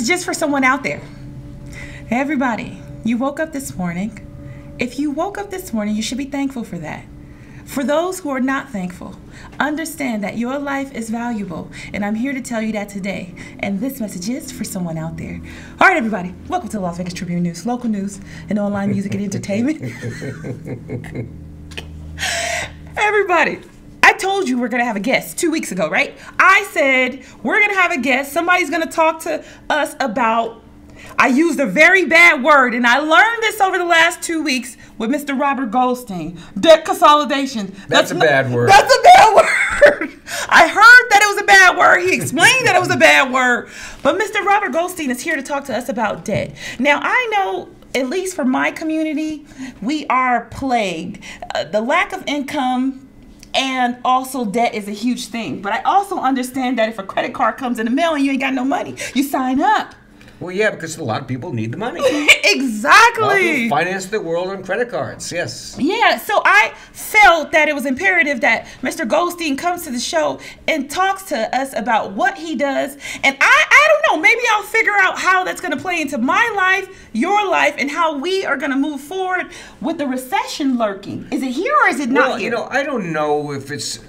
message is for someone out there. Everybody, you woke up this morning. If you woke up this morning, you should be thankful for that. For those who are not thankful, understand that your life is valuable, and I'm here to tell you that today. And this message is for someone out there. All right, everybody, welcome to the Las Vegas Tribune News, local news and online music and entertainment. Everybody, I told you we're going to have a guest 2 weeks ago, right? I said we're going to have a guest. Somebody's going to talk to us about, I used a very bad word, and I learned this over the last 2 weeks with Mr. Robert Goldstein. Debt consolidation. That's a bad word. That's a bad word. I heard that it was a bad word. He explained that it was a bad word. But Mr. Robert Goldstein is here to talk to us about debt. Now, I know, at least for my community, we are plagued. The lack of income and also debt is a huge thing. But I also understand that if a credit card comes in the mail and you ain't got no money, you sign up. Well, yeah, because a lot of people need the money. Exactly. A lot of people finance the world on credit cards, yes. Yeah, so I felt that it was imperative that Mr. Goldstein comes to the show and talks to us about what he does. And I don't know, maybe I'll figure out how that's going to play into my life, your life, and how we are going to move forward with the recession lurking. Is it here or is it not here? You know, I don't know if it's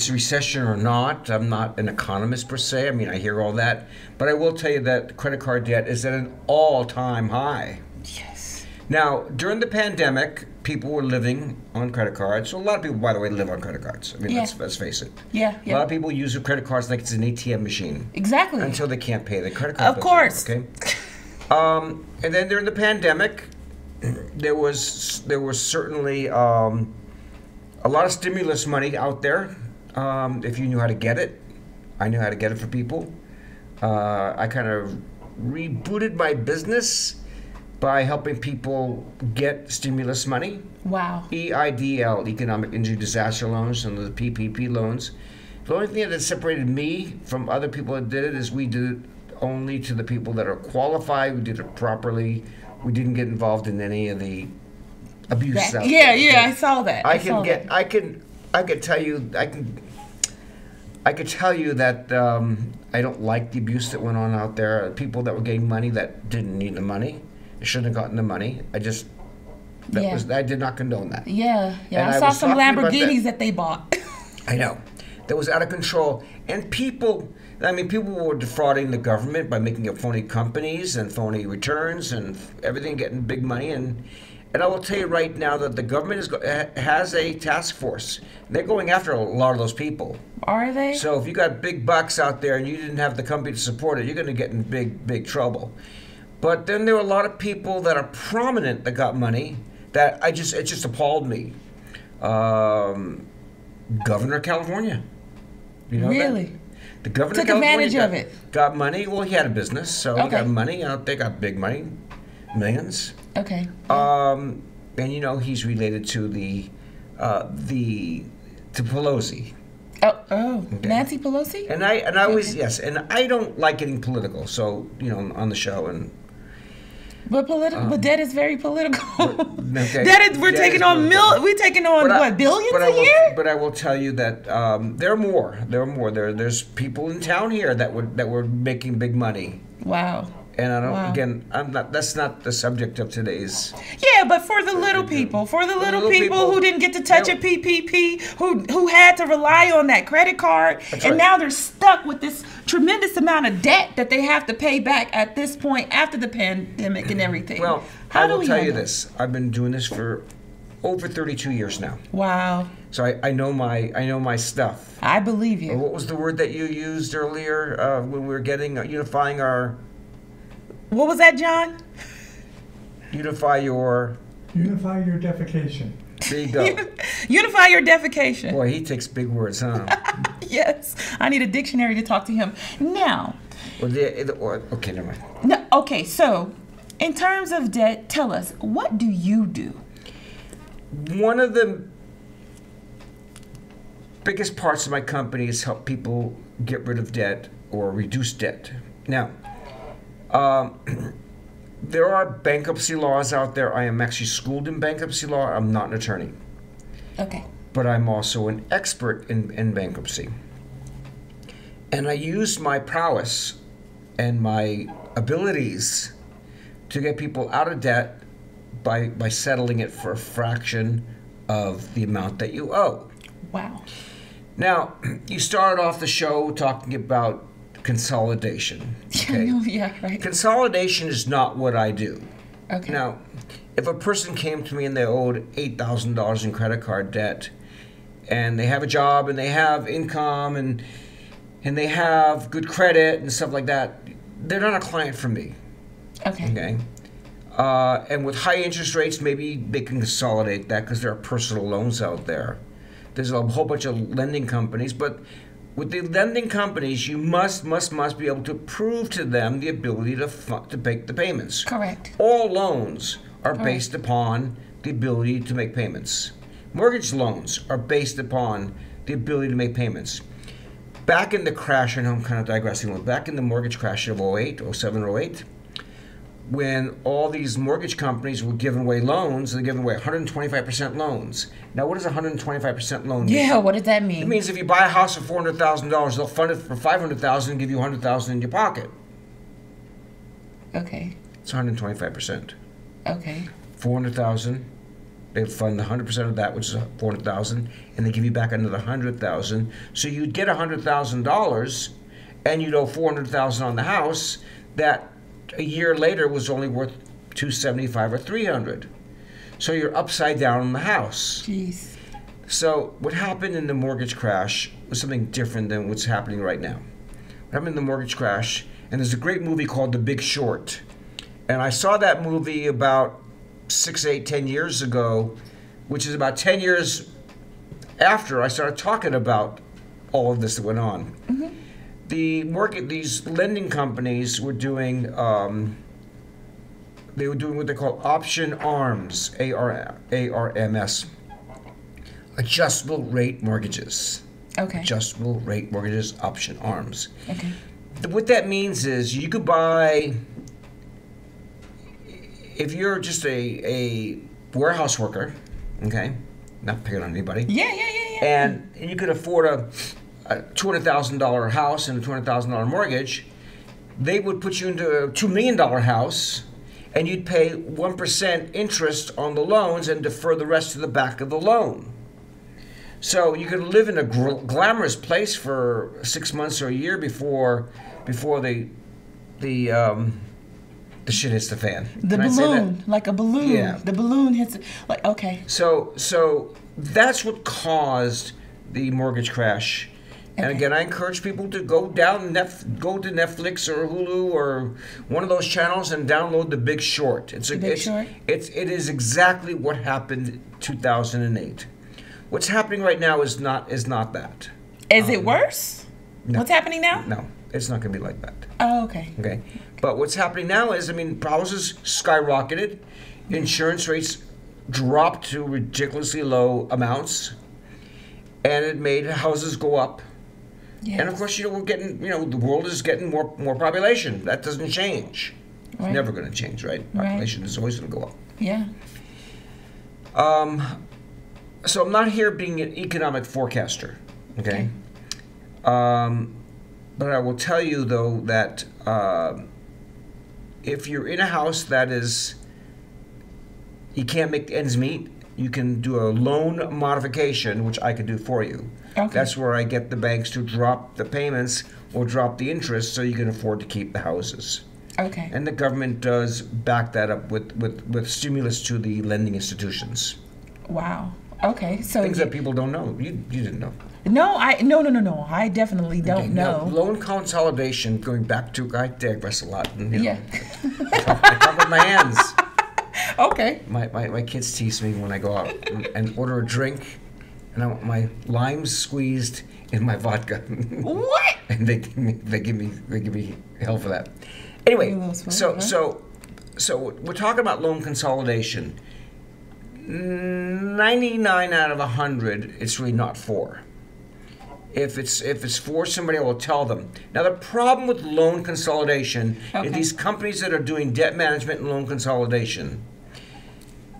recession or not. I'm not an economist per se. I mean, I hear all that. But I will tell you that credit card debt is at an all-time high. Yes. Now, during the pandemic, people were living on credit cards. So a lot of people, by the way, live on credit cards. I mean, let's face it. Yeah. A lot of people use their credit cards like it's an ATM machine. Exactly. Until they can't pay the credit card. Of course. Okay. And then during the pandemic, there was certainly a lot of stimulus money out there. If you knew how to get it, I knew how to get it for people. I kind of rebooted my business by helping people get stimulus money. Wow. EIDL, Economic Injury Disaster Loans, and the PPP loans. The only thing that separated me from other people that did it is we did it only to the people that are qualified. We did it properly. We didn't get involved in any of the abuse out there. Yeah, I saw that. I could tell you that I don't like the abuse that went on out there. People that were getting money that didn't need the money, shouldn't have gotten the money. I did not condone that. Yeah. And I saw some Lamborghinis that they bought. I know. That was out of control. And people were defrauding the government by making up phony companies and phony returns and everything, getting big money. And I will tell you right now that the government has a task force. They're going after a lot of those people. Are they? So if you got big bucks out there and you didn't have the company to support it, you're going to get in big trouble. But then there were a lot of people that are prominent that got money that it just appalled me. Governor of California. You know really? That? The governor took of California advantage of it. Got money. Well, he had a business, so he got money out there. Got big money, millions. Okay. And you know he's related to to Pelosi. Oh, okay. Nancy Pelosi. And I was yes, and I don't like getting political. So you know on the show and. But debt is very political. Okay. We're taking on billions a year? But I will tell you that there are more. There's people in town here that were making big money. Wow. And I don't. Again, I'm not. That's not the subject of today's. Yeah, but for the little people, people who didn't get to touch a PPP, who had to rely on that credit card, and now they're stuck with this tremendous amount of debt that they have to pay back at this point after the pandemic and everything. Well, I will tell you this: I've been doing this for over 32 years now. Wow. So I know my stuff. I believe you. What was the word that you used earlier when we were unifying our? What was that, John? Unify your defecation. There you go. Unify your defecation. Boy, he takes big words, huh? Yes. I need a dictionary to talk to him. Now. Okay, never mind. No, okay, so in terms of debt, tell us, what do you do? One of the biggest parts of my company is help people get rid of debt or reduce debt. Now, there are bankruptcy laws out there. I am actually schooled in bankruptcy law. I'm not an attorney. Okay. But I'm also an expert in bankruptcy. And I used my prowess and my abilities to get people out of debt by settling it for a fraction of the amount that you owe. Wow. Now, you started off the show talking about consolidation. Okay? Yeah, right. Consolidation is not what I do. Okay. Now, if a person came to me and they owed $8,000 in credit card debt, and they have a job and they have income and they have good credit and stuff like that, they're not a client for me. Okay. And with high interest rates, maybe they can consolidate that because there are personal loans out there. There's a whole bunch of lending companies, but with the lending companies, you must be able to prove to them the ability to make the payments. Correct. All loans are based upon the ability to make payments. Mortgage loans are based upon the ability to make payments. Back in the crash, I know I'm kind of digressing, but back in the mortgage crash of 08, 07, 08, when all these mortgage companies were giving away loans, they're giving away 125% loans. Now, what does 125% loan mean? Yeah, what does that mean? It means if you buy a house for $400,000, they'll fund it for $500,000 and give you $100,000 in your pocket. Okay. It's 125%. Okay. $400,000. They fund 100% of that, which is $400,000, and they give you back another $100,000. So you'd get $100,000, and you'd owe $400,000 on the house. That a year later was only worth $275 or $300. So you're upside down on the house. Jeez. So what happened in the mortgage crash was something different than what's happening right now. What happened in the mortgage crash, and there's a great movie called The Big Short, and I saw that movie about 6, 8, 10 years ago, which is about 10 years after I started talking about all of this that went on. Mm-hmm. These lending companies were doing, they were doing what they call option ARMs, ARMS, adjustable rate mortgages. Okay. Adjustable rate mortgages, option ARMs. Okay. What that means is you could buy, if you're just a warehouse worker, okay, not picking on anybody. Yeah. And you could afford a $200,000 house and a $200,000 mortgage, they would put you into a $2 million house, and you'd pay 1% interest on the loans and defer the rest to the back of the loan. So you could live in a glamorous place for 6 months or a year before the shit hits the fan. The balloon, like a balloon. Yeah. The balloon hits, like, okay. So that's what caused the mortgage crash. And again, I encourage people to go to Netflix or Hulu or one of those channels and download The Big Short. It is exactly what happened in 2008. What's happening right now is not that. Is it worse? No. What's happening now? No, it's not going to be like that. Oh, okay. Okay, but what's happening now is, houses skyrocketed, insurance rates dropped to ridiculously low amounts, and it made houses go up. Yes. And of course, we're getting, the world is getting more population. That doesn't change. Right. It's never going to change, right? Population is always going to go up. Yeah. So I'm not here being an economic forecaster, okay? But I will tell you, though, that if you're in a house that is, you can't make the ends meet, you can do a loan modification, which I could do for you. Okay. That's where I get the banks to drop the payments or drop the interest so you can afford to keep the houses. Okay. And the government does back that up with stimulus to the lending institutions. Wow. Okay. So things that people don't know. You didn't know. No. I definitely don't know. Now, loan consolidation, going back to, I digress a lot. Yeah. I talk with my hands. Okay. My kids tease me when I go out and order a drink, and I want my limes squeezed in my vodka. What? And they give me hell for that. Anyway, so we're talking about loan consolidation. 99 out of 100, it's really not for. If it's for somebody, I will tell them. Now, the problem with loan consolidation is these companies that are doing debt management and loan consolidation,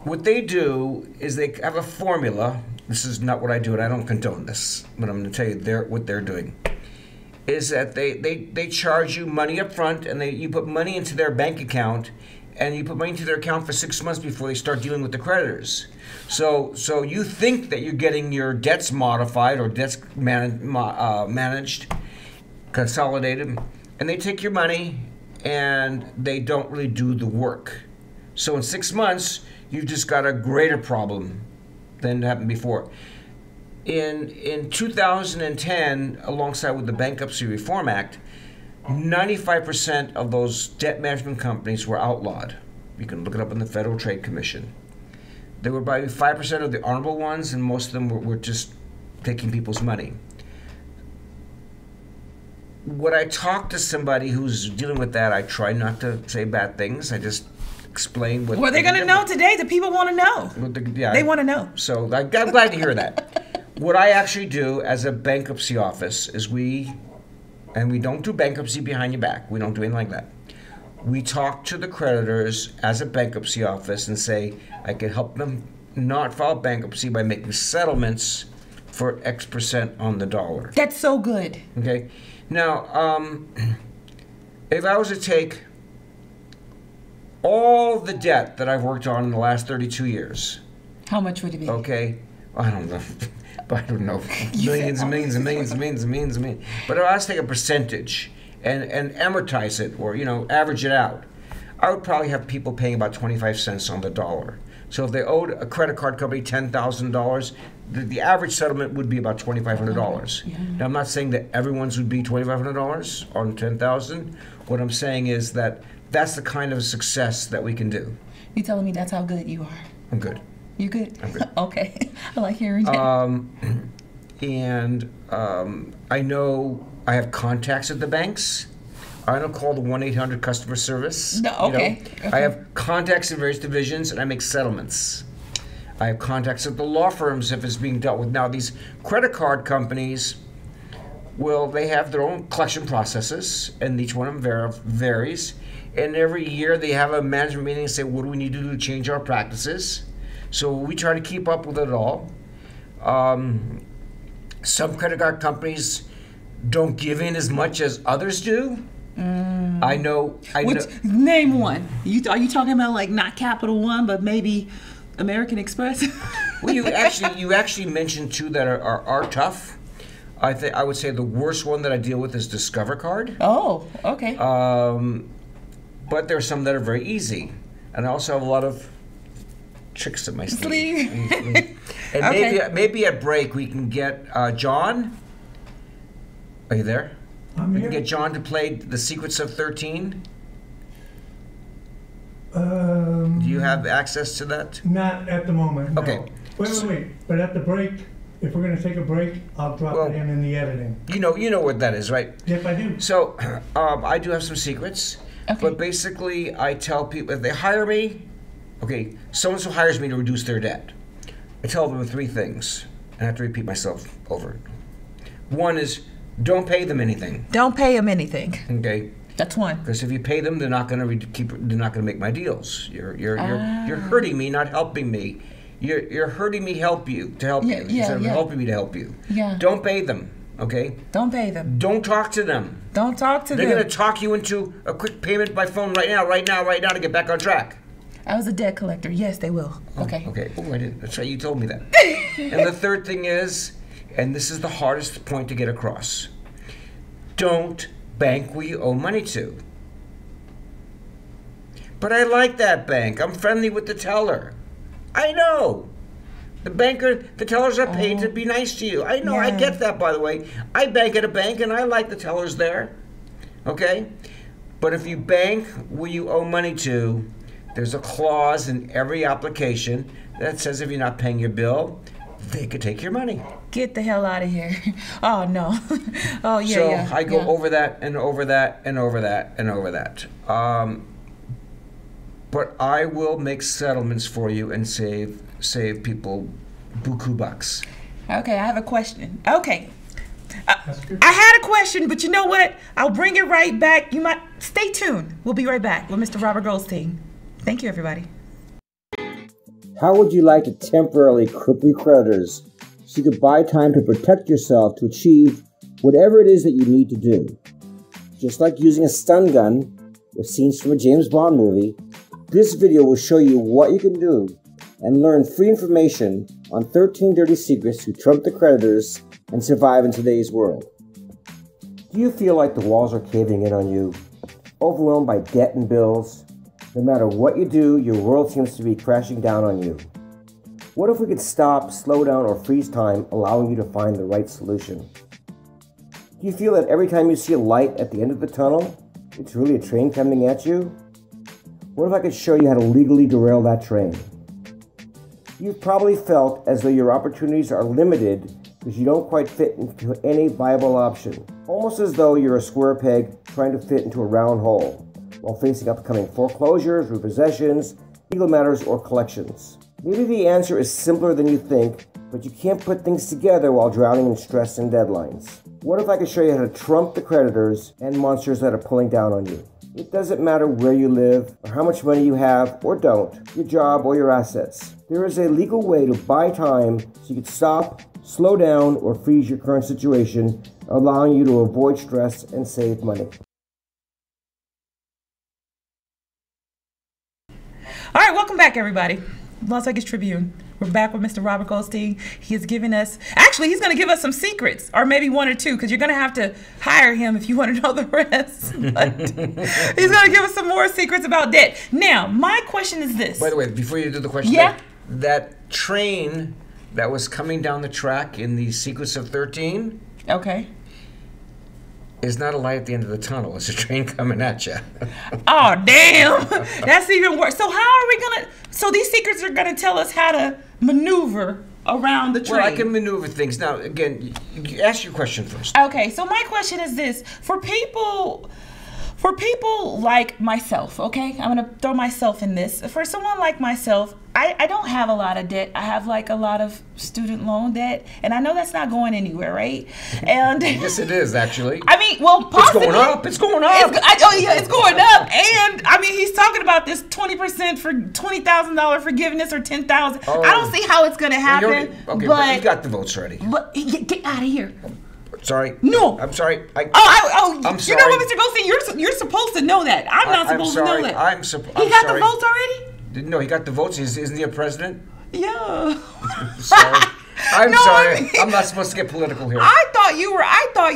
what they do is they have a formula. This is not what I do, and I don't condone this, but I'm going to tell you what they're doing. is that they charge you money up front, and you put money into their bank account, and you put money into their account for 6 months before they start dealing with the creditors. So you think that you're getting your debts modified or debts managed, consolidated, and they take your money and they don't really do the work. So in 6 months, you've just got a greater problem than happened before. In 2010, alongside with the Bankruptcy Reform Act, 95% of those debt management companies were outlawed. You can look it up in the Federal Trade Commission. There were probably 5% of the honorable ones, and most of them were just taking people's money. When I talk to somebody who's dealing with that, I try not to say bad things. I just explain what... Well, they're going to know today. The people want to know. They want to know. So I'm glad to hear that. What I actually do as a bankruptcy office is we don't do bankruptcy behind your back. We don't do anything like that. We talk to the creditors as a bankruptcy office and say, I can help them not file bankruptcy by making settlements for X% on the dollar. That's so good. Okay. Now, if I was to take all the debt that I've worked on in the last 32 years. How much would it be? Okay. I don't know. Millions and millions and millions and millions and millions and millions. But if I was to take a percentage and amortize it, or average it out, I would probably have people paying about 25 cents on the dollar. So if they owed a credit card company $10,000, the average settlement would be about $2,500. Yeah. Now I'm not saying that everyone's would be $2,500 on $10,000. What I'm saying is that that's the kind of success that we can do. You telling me that's how good you are? I'm good. You good? I'm good. Okay. I like hearing that. I know I have contacts at the banks. I don't call the 1-800 customer service. No, okay. I have contacts in various divisions, and I make settlements. I have contacts at the law firms if it's being dealt with. Now, these credit card companies, well, they have their own collection processes, and each one of them varies. And every year they have a management meeting and say, what do we need to do to change our practices? So we try to keep up with it all. Some credit card companies don't give in as much as others do. I know. Name one. Are you talking about like not Capital One, but maybe American Express? Well, you actually mentioned two that are tough. I would say the worst one that I deal with is Discover Card. Oh, okay. But there are some that are very easy, and I also have a lot of tricks up my sleeve. And Okay. maybe at break we can get John. Are you there? I'm We here. can get John to play The Secrets of 13. Do Do you have access to that? Not at the moment, no. Okay. Wait. But at the break, if we're going to take a break, I'll drop Well- it in the editing. You know what that is, right? Yep, I do. So I do have some secrets. Okay. But basically, I tell people if they hire me, okay, someone who hires me to reduce their debt, I tell them three things, and I have to repeat myself over. One is don't pay them anything. Don't pay them anything. Okay. That's one. Because if you pay them, they're not going to make my deals. You're hurting me, not helping me. You're hurting me to help you instead of helping me to help you. Yeah. Don't pay them. Okay. Don't pay them. Don't talk to them. Don't talk to They're them. going to talk you into a quick payment by phone right now to get back on track. I was a debt collector. Yes, they will. Okay. Okay. Oh, I didn't. That's right. You told me that. And the third thing is, and this is the hardest point to get across, don't bank where you owe money to. But I like that bank. I'm friendly with the teller. I know. The tellers are paid to be nice to you. I know, I Yeah. get that, by the way. I bank at a bank, and I like the tellers there. Okay? But if you bank where you owe money to, there's a clause in every application that says if you're not paying your bill, they could take your money. Get the hell out of here. Oh, no. Oh, yeah, So yeah. I go yeah. over that and over that and over that and over that. But I will make settlements for you and save people buku bucks. Okay, I have a question. Okay. That's good. I had a question, but you know what? I'll bring it right back. You might stay tuned. We'll be right back with Mr. Robert Goldstein. Thank you, everybody. How would you like to temporarily cripple your creditors so you could buy time to protect yourself to achieve whatever it is that you need to do. Just like using a stun gun with scenes from a James Bond movie, this video will show you what you can do and learn free information on 13 dirty secrets to trump the creditors and survive in today's world. Do you feel like the walls are caving in on you? Overwhelmed by debt and bills? No matter what you do, your world seems to be crashing down on you. What if we could stop, slow down, or freeze time, allowing you to find the right solution? Do you feel that every time you see a light at the end of the tunnel, it's really a train coming at you? What if I could show you how to legally derail that train? You've probably felt as though your opportunities are limited because you don't quite fit into any viable option. Almost as though you're a square peg trying to fit into a round hole, while facing upcoming foreclosures, repossessions, legal matters, or collections. Maybe the answer is simpler than you think, but you can't put things together while drowning in stress and deadlines. What if I could show you how to trump the creditors and monsters that are pulling down on you? It doesn't matter where you live, or how much money you have or don't, your job or your assets. There is a legal way to buy time so you can stop, slow down, or freeze your current situation, allowing you to avoid stress and save money. All right, welcome back, everybody. Las Vegas Tribune. We're back with Mr. Robert Goldstein. He has given us, actually, he's going to give us some secrets, or maybe one or two, because you're going to have to hire him if you want to know the rest. But he's going to give us some more secrets about debt. Now, my question is this. By the way, before you do the question, yeah? that train that was coming down the track in the Secrets of 13, okay, is not a light at the end of the tunnel. It's a train coming at you. Oh, damn. That's even worse. So how are we going to, so these secrets are going to tell us how to maneuver around the train. Well, I can maneuver things. Now, again, you ask your question first. Okay, so my question is this. For people like myself, okay? I'm going to throw myself in this. For someone like myself, I don't have a lot of debt. I have like a lot of student loan debt, and I know that's not going anywhere, right? And yes, it is, actually. I mean, well, possibly. It's going up. It's going up. It's going up. And I mean, he's talking about this 20% for $20,000 forgiveness or $10,000. Oh. I don't see how it's going to happen. But you got the votes ready. But get out of here. Sorry. No. I'm sorry. I'm sorry. You know what, Mr. Goldstein? You're supposed to know that. I'm not supposed to know that. He got the votes already? No, he got the votes. Isn't he a president? Yeah. Sorry. I'm sorry. I mean, I'm not supposed to get political here. I thought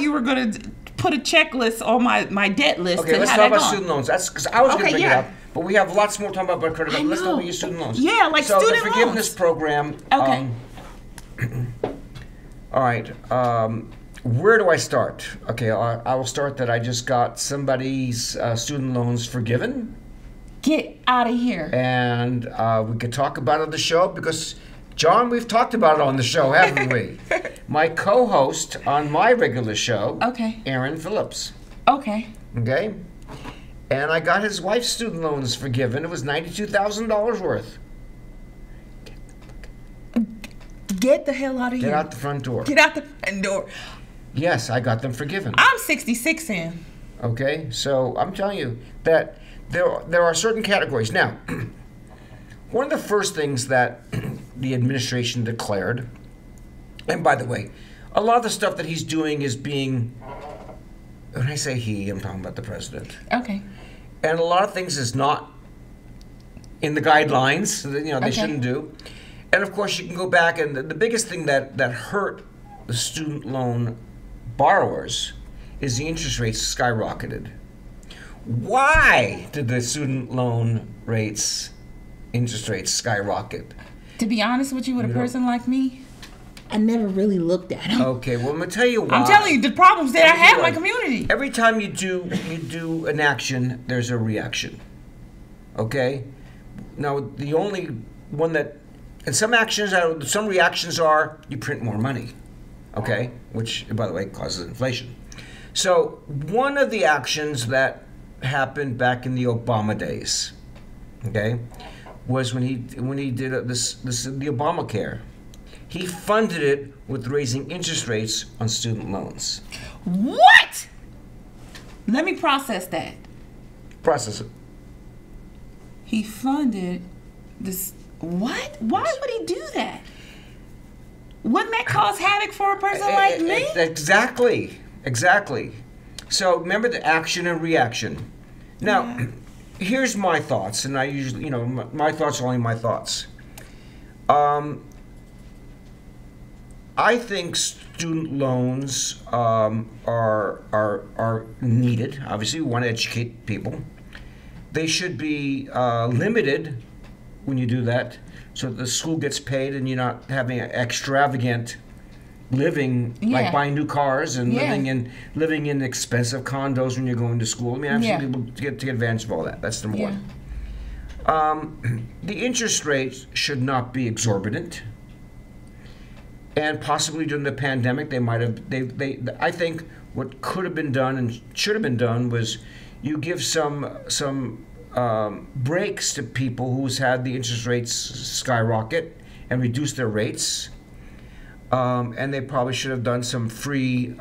you were gonna put a checklist on my debt list. Okay, let's talk about student loans. That's because I was going to bring it up, but we have lots more talking about credit. Let's talk about your student loans. Yeah, like so student loans. So the forgiveness program. Okay. All right. Where do I start? Okay, I will start that I just got somebody's student loans forgiven. Get out of here. And we could talk about it on the show because, John, we've talked about it on the show, haven't we? My co-host on my regular show, okay, Aaron Phillips. Okay. Okay? And I got his wife's student loans forgiven. It was $92,000 worth. Get the hell out of here. Get out the front door. Get out the front door. Yes, I got them forgiven. I'm 66 in. Okay, so I'm telling you that there are certain categories. Now, one of the first things that the administration declared, and by the way, a lot of the stuff that he's doing is being, when I say he, I'm talking about the president. Okay. And a lot of things is not in the guidelines, they okay, shouldn't do. And of course, you can go back, and the biggest thing that hurt the student loan borrowers is the interest rates skyrocketed. Why did the student loan interest rates skyrocket? To be honest with you, with a person like me, I never really looked at them. Okay, well, I'm gonna tell you why. I'm telling you the problems that I have in my community. Every time you do an action, there's a reaction. Okay? Now, the only one that, and some reactions are you print more money. Okay? Which, by the way, causes inflation. So, one of the actions that happened back in the Obama days, okay, was when he did the Obamacare. He funded it with raising interest rates on student loans. What? Let me process that. Process it. He funded this. What? Why would he do that? Wouldn't that cause havoc for a person like me? Exactly. Exactly. So remember the action and reaction. Now, here's my thoughts, and I usually, you know, my thoughts are only my thoughts. I think student loans are needed. Obviously, we want to educate people. They should be limited when you do that, so that the school gets paid and you're not having an extravagant living, like buying new cars and living in expensive condos when you're going to school. I mean, I've seen people take advantage of all that. That's number one. The interest rates should not be exorbitant. And possibly during the pandemic, they might have. I think what could have been done and should have been done was you give some breaks to people who's had the interest rates skyrocket and reduce their rates. And they probably should have done some free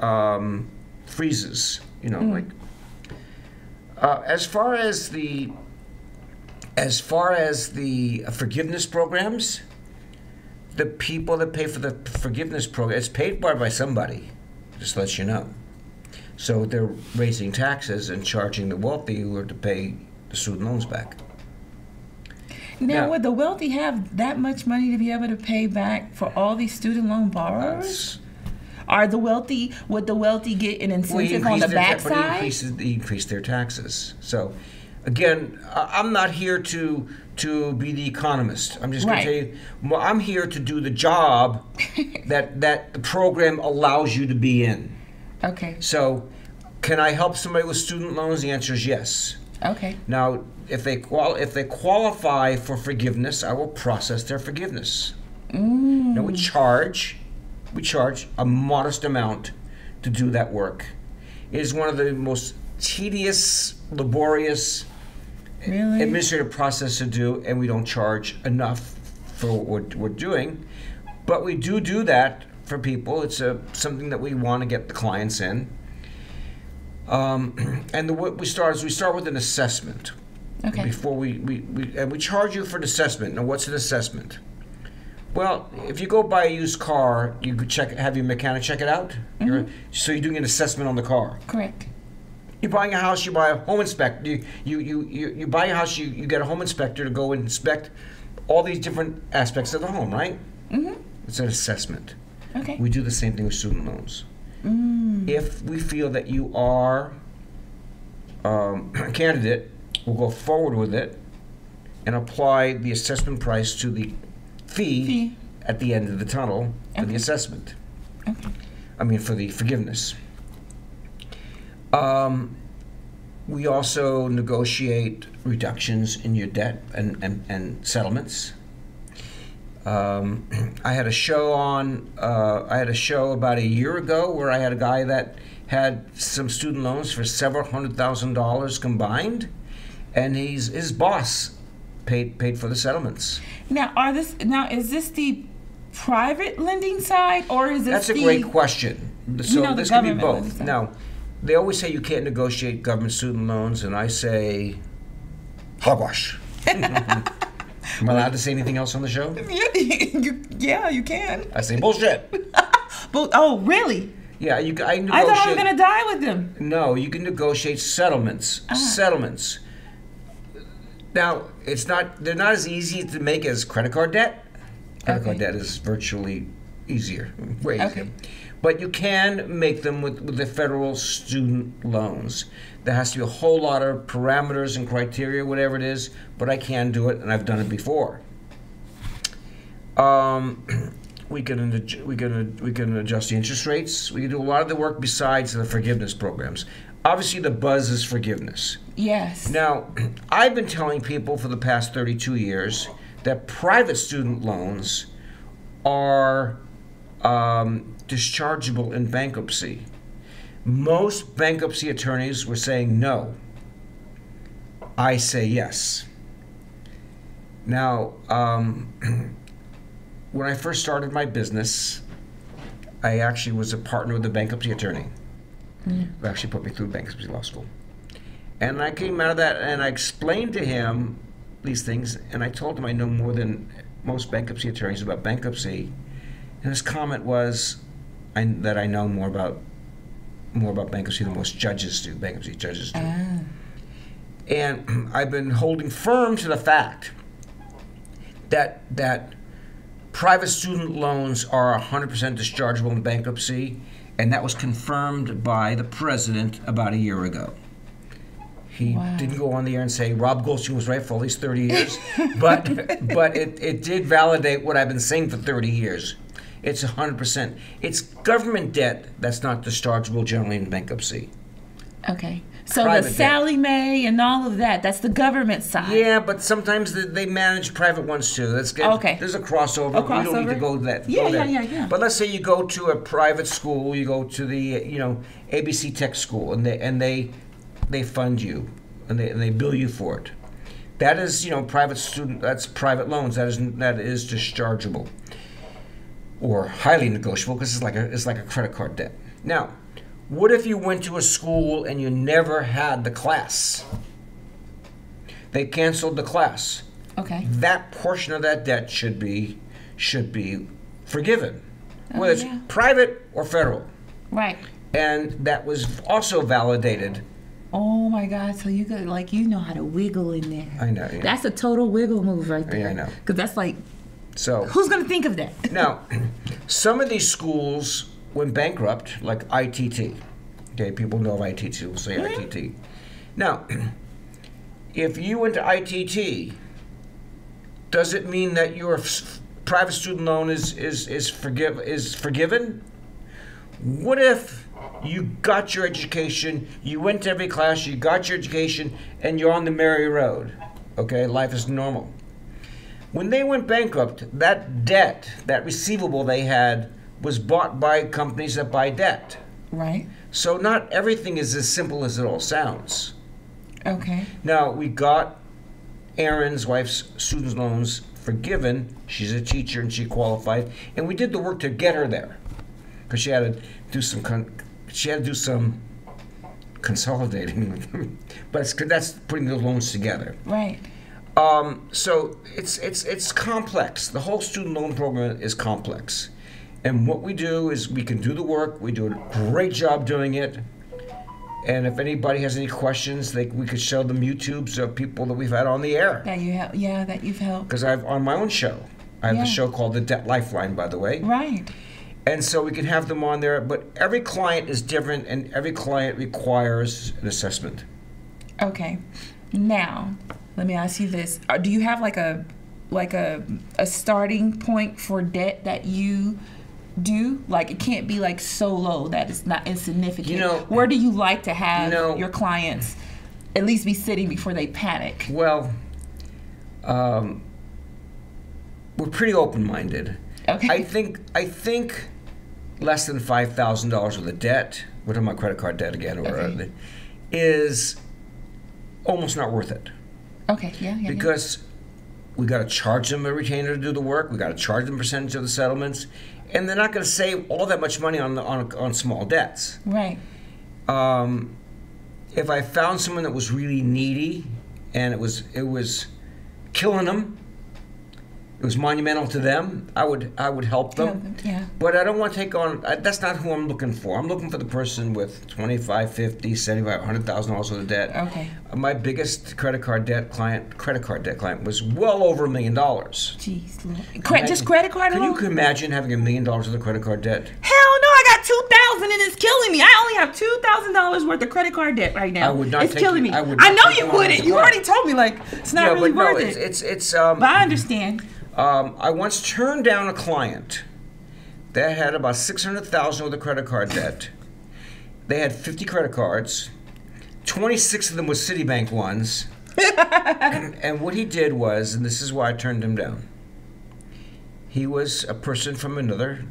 freezes. You know, like as far as the forgiveness programs. The people that pay for the forgiveness program, it's paid by somebody, just to let you know. So they're raising taxes and charging the wealthy who are to pay the student loans back. Now, would the wealthy have that much money to be able to pay back for all these student loan borrowers? Would the wealthy get an incentive on the backside? They increase their taxes. So, again, I'm not here to be the economist. I'm just going to tell you, well, I'm here to do the job that the program allows you to be in. Okay. So, can I help somebody with student loans? The answer is yes. Okay. Now, if they qualify for forgiveness, I will process their forgiveness. Now, we charge a modest amount to do that work. It is one of the most tedious, laborious administrative process to do, and we don't charge enough for what we're doing. But we do that for people. It's something that we want to get the clients in. And what we start with an assessment. Okay. Before we charge you for an assessment. Now, what's an assessment? Well, if you go buy a used car, you could have your mechanic check it out. So you're doing an assessment on the car. Correct. You're buying a house, you buy a home inspector. You buy a house, you get a home inspector to go and inspect all these different aspects of the home, right? It's an assessment. Okay. We do the same thing with student loans. If we feel that you are a candidate, we'll go forward with it and apply the assessment price to the fee at the end of the tunnel for the assessment. I mean, for the forgiveness. We also negotiate reductions in your debt and settlements. I had a show about a year ago where I had a guy that had some student loans for several $100,000 combined, and his boss paid for the settlements. Now, is this the private lending side, or is this That's a great question. So this can be both. Now, they always say you can't negotiate government student loans, and I say, hogwash. Am I allowed to say anything else on the show? Yeah, you can. I say bullshit. Oh, really? Yeah, I negotiate. I thought I was going to die with them. No, you can negotiate settlements. Settlements. Now, they're not as easy to make as credit card debt. Credit card debt is virtually easier, way easier. But you can make them with the federal student loans. There has to be a whole lot of parameters and criteria, whatever it is, but I can do it, and I've done it before. We can adjust the interest rates. We can do a lot of the work besides the forgiveness programs. Obviously, the buzz is forgiveness. Yes. Now, I've been telling people for the past 32 years that private student loans are dischargeable in bankruptcy. Most bankruptcy attorneys were saying no. I say yes. Now, when I first started my business, I actually was a partner with a bankruptcy attorney who actually put me through bankruptcy law school. And I came out of that and I explained to him these things, and I told him I know more than most bankruptcy attorneys about bankruptcy. And his comment was that I know more about more about bankruptcy than most judges do, bankruptcy judges do. And I've been holding firm to the fact that private student loans are 100% dischargeable in bankruptcy, and that was confirmed by the president about a year ago. He didn't go on the air and say Rob Goldstein was right for all these 30 years, but it did validate what I've been saying for 30 years. It's 100%. It's government debt that's not dischargeable generally in bankruptcy. Okay. So Private the debt. Sallie Mae and all of that, that's the government side. Yeah, but sometimes they manage private ones too. That's good. Okay. There's a crossover. A You don't need to crossover? go that. Yeah, go there. yeah. But let's say you go to a private school, you go to the ABC Tech School, and they fund you, and they bill you for it. That is private student. That's private loans. That is dischargeable, or highly negotiable because it's like a credit card debt. Now, what if you went to a school and you never had the class? They canceled the class. Okay. That portion of that debt should be forgiven, whether it's private or federal. Right. And that was also validated. Oh my God! So you could know how to wiggle in there. I know. Yeah. That's a total wiggle move right there. Yeah, I know. Because that's like, So who's gonna think of that? now, some of these schools went bankrupt, like ITT. Okay, people know of ITT. We'll say ITT. Now, if you went to ITT, does it mean that your private student loan is forgiven? What if you got your education, you went to every class, you got your education, and you're on the merry road? Okay, life is normal. When they went bankrupt, that debt, that receivable they had, was bought by companies that buy debt. Right. So not everything is as simple as it all sounds. Okay. Now, we got Aaron's wife's student loans forgiven. She's a teacher and she qualified, and we did the work to get her there, because she had to do some consolidating. But that's putting the loans together. Right. So it's complex. The whole student loan program is complex. And what we do is we can do the work. We do a great job doing it. And if anybody has any questions, we could show them YouTubes of people that we've had on the air. That you help. Yeah, that you've helped. Because I've on my own show. I have a show called the Debt Lifeline, by the way. Right. And so we can have them on there. But every client is different, and every client requires an assessment. Okay. Now, let me ask you this: do you have like a starting point for debt that you do? Like, it can't be like so low that it's not insignificant. Where do you like to have your clients at least be sitting before they panic? Well, we're pretty open-minded. Okay. I think less than $5,000 worth of debt, we're talking about credit card debt again, is almost not worth it. Okay. Yeah. Because we got to charge them a retainer to do the work. We got to charge them a percentage of the settlements, and they're not going to save all that much money on small debts. Right. If I found someone that was really needy, and it was killing them, it was monumental to them, I would help them. Yeah. But I don't want to take on. That's not who I'm looking for. I'm looking for the person with $25,000, $50,000, $75,000, $100,000 worth of debt. Okay. My biggest credit card debt client was well over $1 million. Jeez, Lord. Just credit card alone? Can you imagine having $1 million worth of credit card debt? Hell no! I got $2,000 and it's killing me. I only have $2,000 worth of credit card debt right now. I would not. It's killing me. I know you wouldn't. You already told me it's not really worth it. It's. But I understand. I once turned down a client that had about $600,000 worth of credit card debt. They had 50 credit cards. 26 of them were Citibank ones. And what he did was, and this is why I turned him down. He was a person from another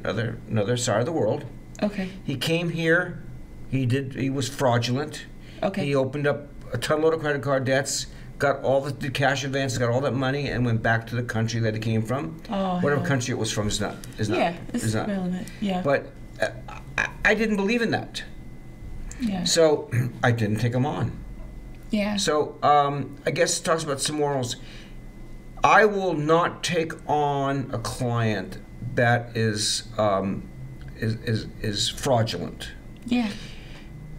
side of the world. Okay. He came here. He was fraudulent. Okay. He opened up a ton load of credit card debts, got all the cash advances, got all that money, and went back to the country that he came from. Oh, whatever country it was from is not. Yeah, it's not relevant. Yeah. But I didn't believe in that. Yeah. So I didn't take him on. Yeah. So I guess it talks about some morals. I will not take on a client that is fraudulent. Yeah.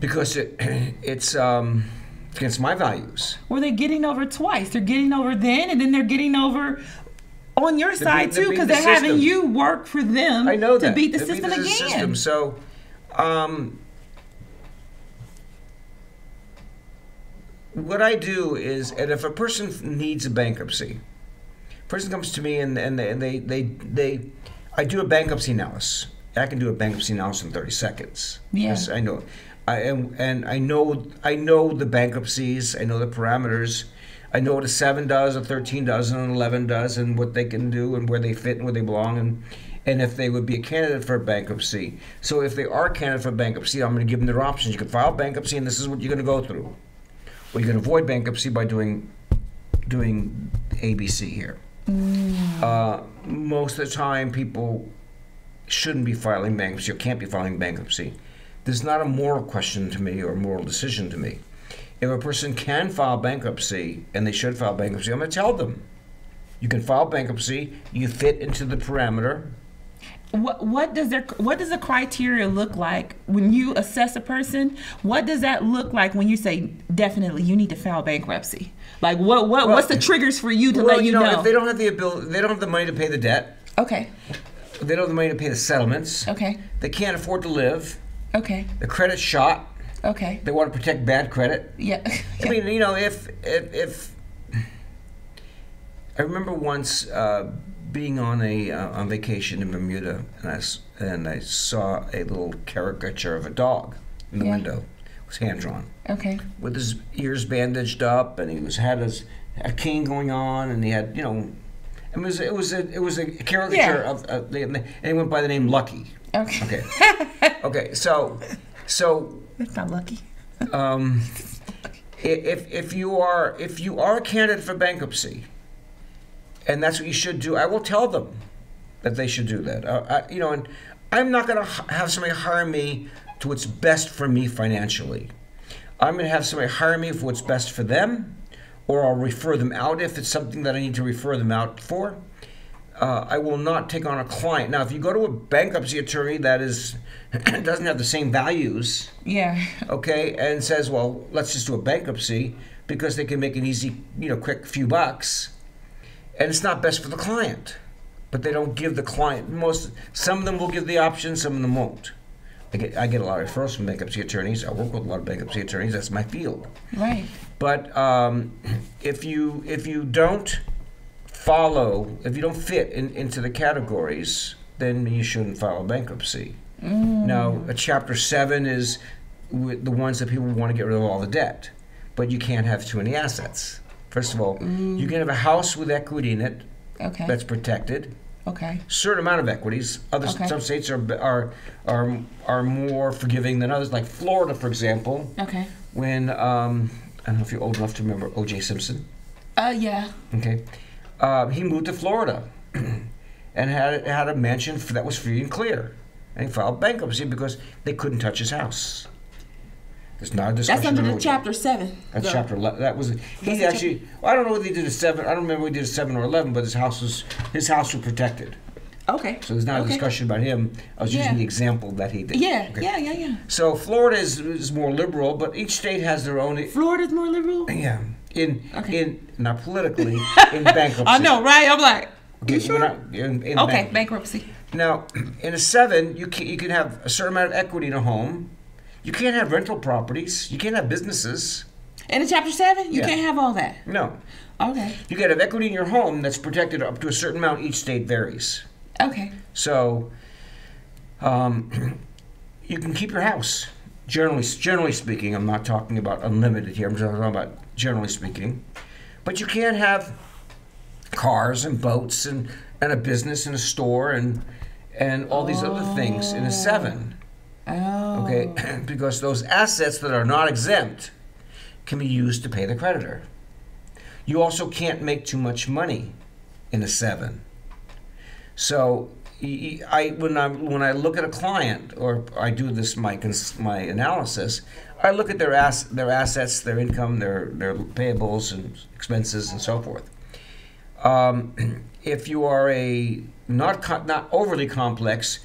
Because it's against my values. Or they're getting over twice. They're getting over then, and then they're getting over on your side too, because they're having you work for them to beat the system again. So, what I do is, and if a person needs a bankruptcy, person comes to me and I do a bankruptcy analysis. I can do a bankruptcy analysis in 30 seconds. Yeah. Yes, I know. I know the bankruptcies. I know the parameters. I know what a 7 does, a 13 does, and an 11 does, and what they can do, and where they fit, and where they belong, and if they would be a candidate for bankruptcy. So if they are a candidate for bankruptcy, I'm going to give them their options. You can file bankruptcy, and this is what you're going to go through. Or you can avoid bankruptcy by doing ABC here. Most of the time, people shouldn't be filing bankruptcy or can't be filing bankruptcy. This is not a moral question to me or a moral decision to me. If a person can file bankruptcy, and they should file bankruptcy, I'm going to tell them, you can file bankruptcy, you fit into the parameter. What does the criteria look like when you assess a person? What does that look like when you say definitely you need to file bankruptcy? Like what's the triggers for you to let you know? If they don't have the ability, they don't have the money to pay the debt. Okay. They don't have the money to pay the settlements. Okay. They can't afford to live. Okay. The credit's shot. Okay. They want to protect bad credit. Yeah. I mean, if I remember once being on vacation in Bermuda, and I saw a little caricature of a dog in the window. It was hand drawn. Okay. With his ears bandaged up, and he had a cane going on, and he had it was a caricature of and he went by the name Lucky. Okay. Okay. So that's not Lucky. If you are a candidate for bankruptcy, and that's what you should do, I will tell them that they should do that. And I'm not going to have somebody hire me to what's best for me financially. I'm going to have somebody hire me for what's best for them, or I'll refer them out if it's something that I need to refer them out for. I will not take on a client. Now, if you go to a bankruptcy attorney that doesn't have the same values, okay, and says, well, let's just do a bankruptcy because they can make an easy, quick few bucks, and it's not best for the client. But they don't give the client some of them will give the option, some of them won't. I get a lot of referrals from bankruptcy attorneys. I work with a lot of bankruptcy attorneys. That's my field. Right. But if you don't follow, if you don't fit into the categories, then you shouldn't file bankruptcy. Now, a Chapter 7 is the ones that people want to get rid of all the debt, but you can't have too many assets. First of all, you can have a house with equity in it that's protected. Okay. Certain amount of equities. Some states are more forgiving than others. Like Florida, for example. Okay. When I don't know if you're old enough to remember O.J. Simpson. Yeah. Okay. He moved to Florida and had a mansion that was free and clear, and he filed bankruptcy because they couldn't touch his house. There's not a discussion. That's under the Chapter 7. That's Chapter 11. That was he actually. I don't know whether he did a 7. I don't remember whether he did a 7 or 11, but his house was protected. Okay. So there's not a discussion about him. I was using the example that he did. Yeah. Okay. Yeah. So Florida is more liberal, but each state has their own. Florida's more liberal. Yeah. In not politically, in bankruptcy. I know, right? I'm like, you sure? In bankruptcy. Now, in a 7, you can have a certain amount of equity in a home. You can't have rental properties. You can't have businesses. In a Chapter 7, you can't have all that. No. Okay. You can have equity in your home that's protected up to a certain amount. Each state varies. Okay. So, you can keep your house. Generally speaking, I'm not talking about unlimited here. I'm talking about generally speaking. But you can't have cars and boats and a business and a store and all these other things in a 7. Oh. Okay, because those assets that are not exempt can be used to pay the creditor. You also can't make too much money in a 7. So when I look at a client, or I do this my analysis, I look at their assets, their income, their payables and expenses and so forth. If you are not overly complex,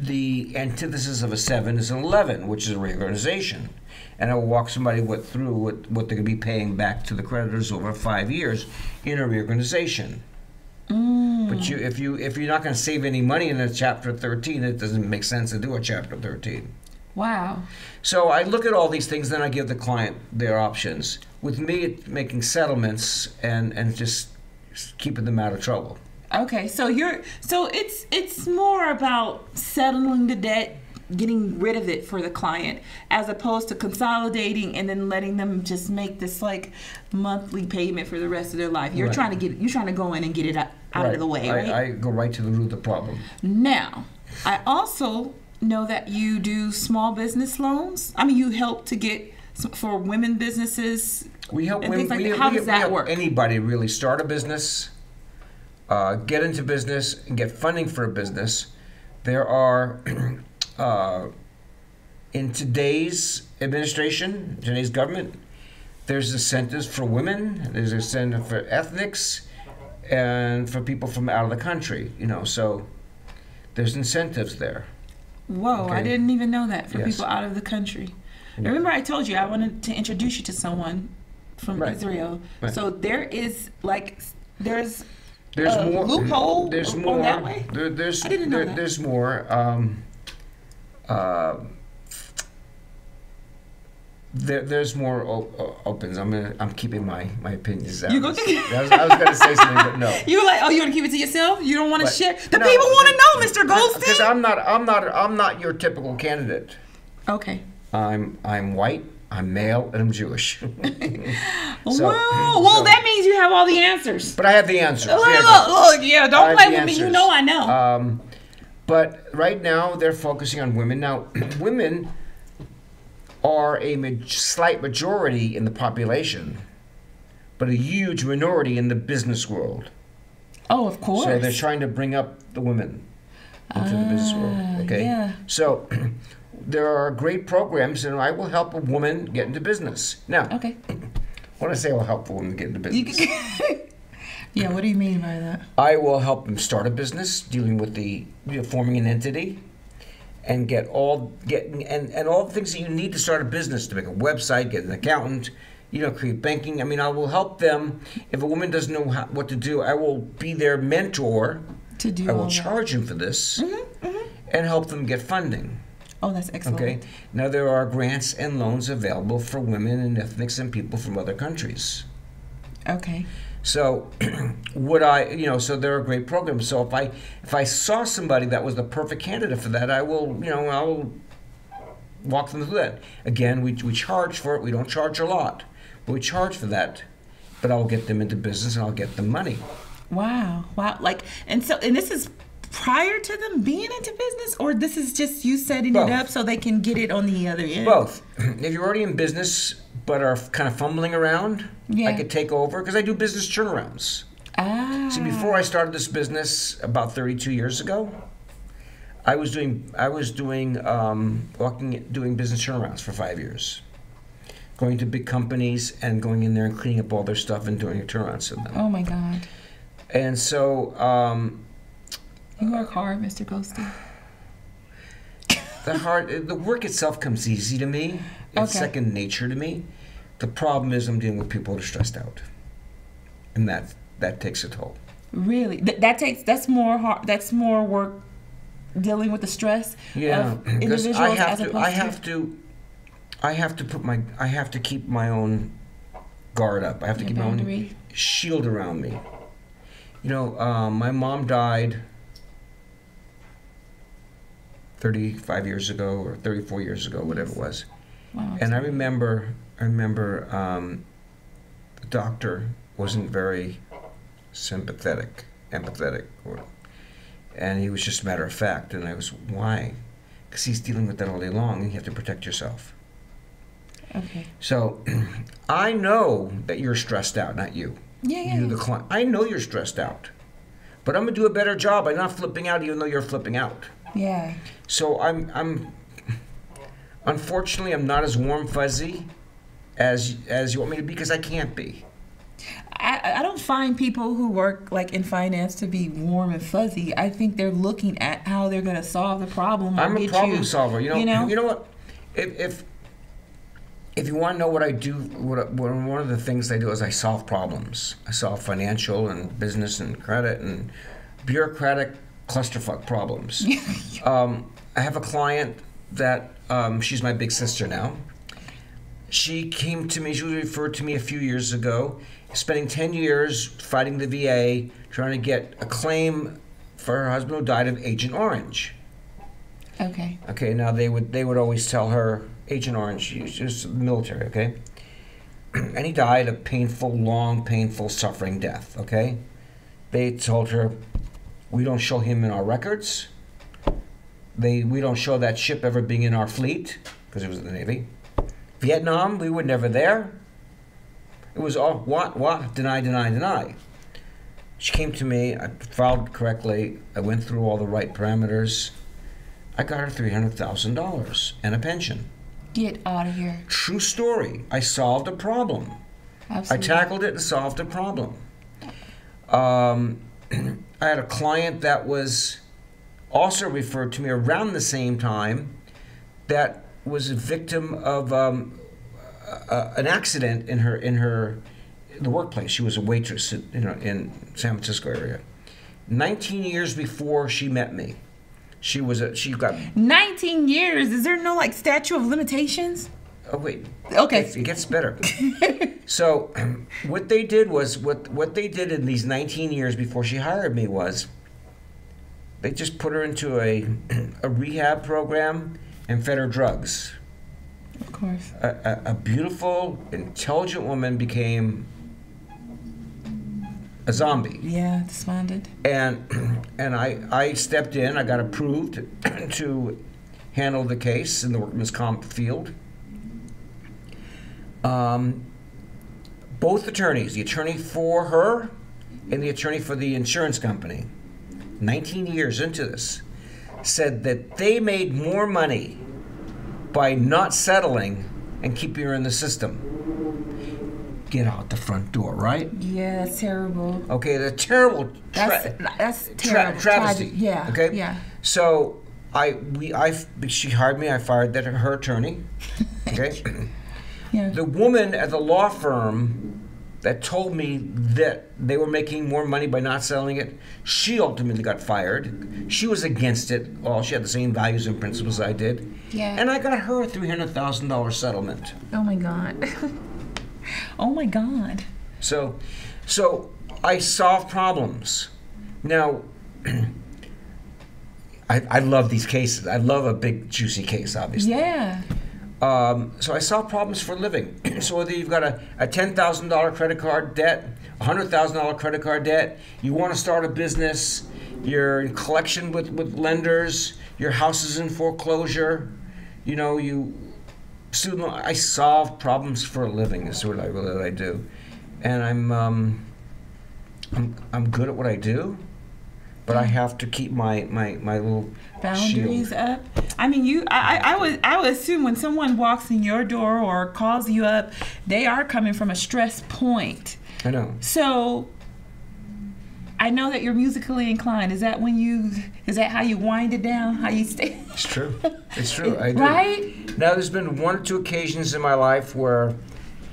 the antithesis of a 7 is an 11, which is a reorganization. And I will walk somebody through what they're going to be paying back to the creditors over 5 years in a reorganization. But if you're not going to save any money in a Chapter 13, it doesn't make sense to do a Chapter 13. Wow. So I look at all these things, then I give the client their options. With me, it's making settlements and just keeping them out of trouble. Okay, so it's more about settling the debt, getting rid of it for the client, as opposed to consolidating and then letting them just make this like monthly payment for the rest of their life. You're trying to go in and get it out of the way, right? I go right to the root of the problem. Now, I also know that you do small business loans. I mean, you help to get for women businesses. We help and women. Things like that. How does that work? Anybody really start a business, get into business, and get funding for a business. There are in today's administration, today's government, there's incentives for women. There's incentive for ethnics, and for people from out of the country. So there's incentives there. Whoa, Okay. I didn't even know that for Yes. people out of the country. Remember I told you I wanted to introduce you to someone from Israel. Right. So there's There's a more loophole There's on more. that way? There's I didn't know that. There's more. There's more opens. I'm keeping my opinions out. You go- I was going to say something, but no. You were like, oh, you want to keep it to yourself? You don't want to But- share? The no, people want to know, Mr. Goldstein. Because I'm not your typical candidate. Okay. I'm white. I'm male, and I'm Jewish. Well, that means you have all the answers. But I have the answers. Look, I don't have play the with me. You answers. know I know. But right now they're focusing on women. Now, women are a slight majority in the population, but a huge minority in the business world. Oh, of course. So they're trying to bring up the women into the business world. Okay. Yeah. So there are great programs, and I will help a woman get into business. Now, Okay. when I say I'll help a woman get into business, Yeah, what do you mean by that? I will help them start a business, dealing with forming an entity, and all the things that you need to start a business, to make a website, get an accountant, create banking. I mean, I will help them. If a woman doesn't know what to do, I will be their mentor. To do I will all that. charge them for this and help them get funding. Oh, that's excellent. Okay. Now there are grants and loans available for women and ethnics and people from other countries. Okay. So, so there are great programs. So if I saw somebody that was the perfect candidate for that, I will walk them through that. Again, we charge for it. We don't charge a lot, but we charge for that. But I'll get them into business and I'll get them money. Wow. And this is prior to them being into business, or this is just you setting Both. it up so they can get it on the other end? Both. If you're already in business but are kind of fumbling around, Yeah. I could take over because I do business turnarounds. See, before I started this business about 32 years ago, I was doing business turnarounds for 5 years, going to big companies and going in there and cleaning up all their stuff and doing turnarounds for them. Oh my God. And so You work hard, Mr. Goldstein. the work itself comes easy to me. It's Okay. second nature to me. The problem is I'm dealing with people that are stressed out, and that takes a toll. Really? That's more hard. That's more work dealing with the stress of because individuals I have as to. I have to keep my own guard up. I have to Your keep my own boundary. shield around me. My mom died 35 years ago or 34 years ago, whatever it was. Wow. And I remember the doctor wasn't very empathetic, and he was just matter of fact. And I was, why? Because he's dealing with that all day long, and you have to protect yourself. Okay. So I know that you're stressed out, not you. Yeah. You, the client. I know you're stressed out, but I'm gonna do a better job. I'm not flipping out, even though you're flipping out. Yeah. So I'm unfortunately I'm not as warm fuzzy as you want me to be, because I can't be. I don't don't find people who work like in finance to be warm and fuzzy. I think they're looking at how they're going to solve the problem. I'm a problem solver. You know what? If you want to know what I do, one of the things I do is I solve problems. I solve financial and business and credit and bureaucratic clusterfuck problems. I have a client that she's my big sister now. She came to me, she was referred to me a few years ago, spending 10 years fighting the VA, trying to get a claim for her husband who died of Agent Orange. Okay. Okay, now they would always tell her, Agent Orange, she was military, okay? And he died a painful, long, painful, suffering death, okay? They told her, we don't show him in our records. We don't show that ship ever being in our fleet, because it was in the Navy. Vietnam, we were never there. It was all what, deny. She came to me, I filed correctly, I went through all the right parameters. I got her $300,000 and a pension. Get out of here. True story. I solved a problem. Absolutely. I tackled it and solved a problem. I had a client that was also referred to me around the same time that was a victim of an accident in the workplace. She was a waitress in San Francisco area. 19 years before she met me, she got 19 years. Is there no like statute of limitations? Oh wait. Okay. It gets better. So what they did was what they did in these 19 years before she hired me was they just put her into a rehab program and fed her drugs. Of course. A beautiful, intelligent woman became a zombie. Yeah, despondent. And I stepped in. I got approved to handle the case in the workman's comp field. Both attorneys, the attorney for her and the attorney for the insurance company, 19 years into this, said that they made more money by not settling and keeping her in the system. Get out the front door, right? Yeah, that's terrible. Okay, the terrible that's terrible. travesty. Yeah. Okay. Yeah. So she hired me. I fired her attorney. Okay. Yeah. The woman at the law firm that told me that they were making more money by not selling it, she ultimately got fired. She was against it. Well, she had the same values and principles I did. Yeah. And I got her a $300,000 settlement. Oh my God. Oh my God. So I solve problems. Now, I love these cases. I love a big, juicy case, obviously. Yeah. So I solve problems for a living. So whether you've got a $10,000 credit card debt, $100,000 credit card debt, you want to start a business, you're in collection with lenders, your house is in foreclosure, I solve problems for a living is what I do. And I'm good at what I do, but I have to keep my little boundaries shield up. I mean, I would assume when someone walks in your door or calls you up, they are coming from a stress point. I know. So I know that you're musically inclined. Is that how you wind it down? How you stay? It's true. It's true. I do. Right? Now there's been one or two occasions in my life where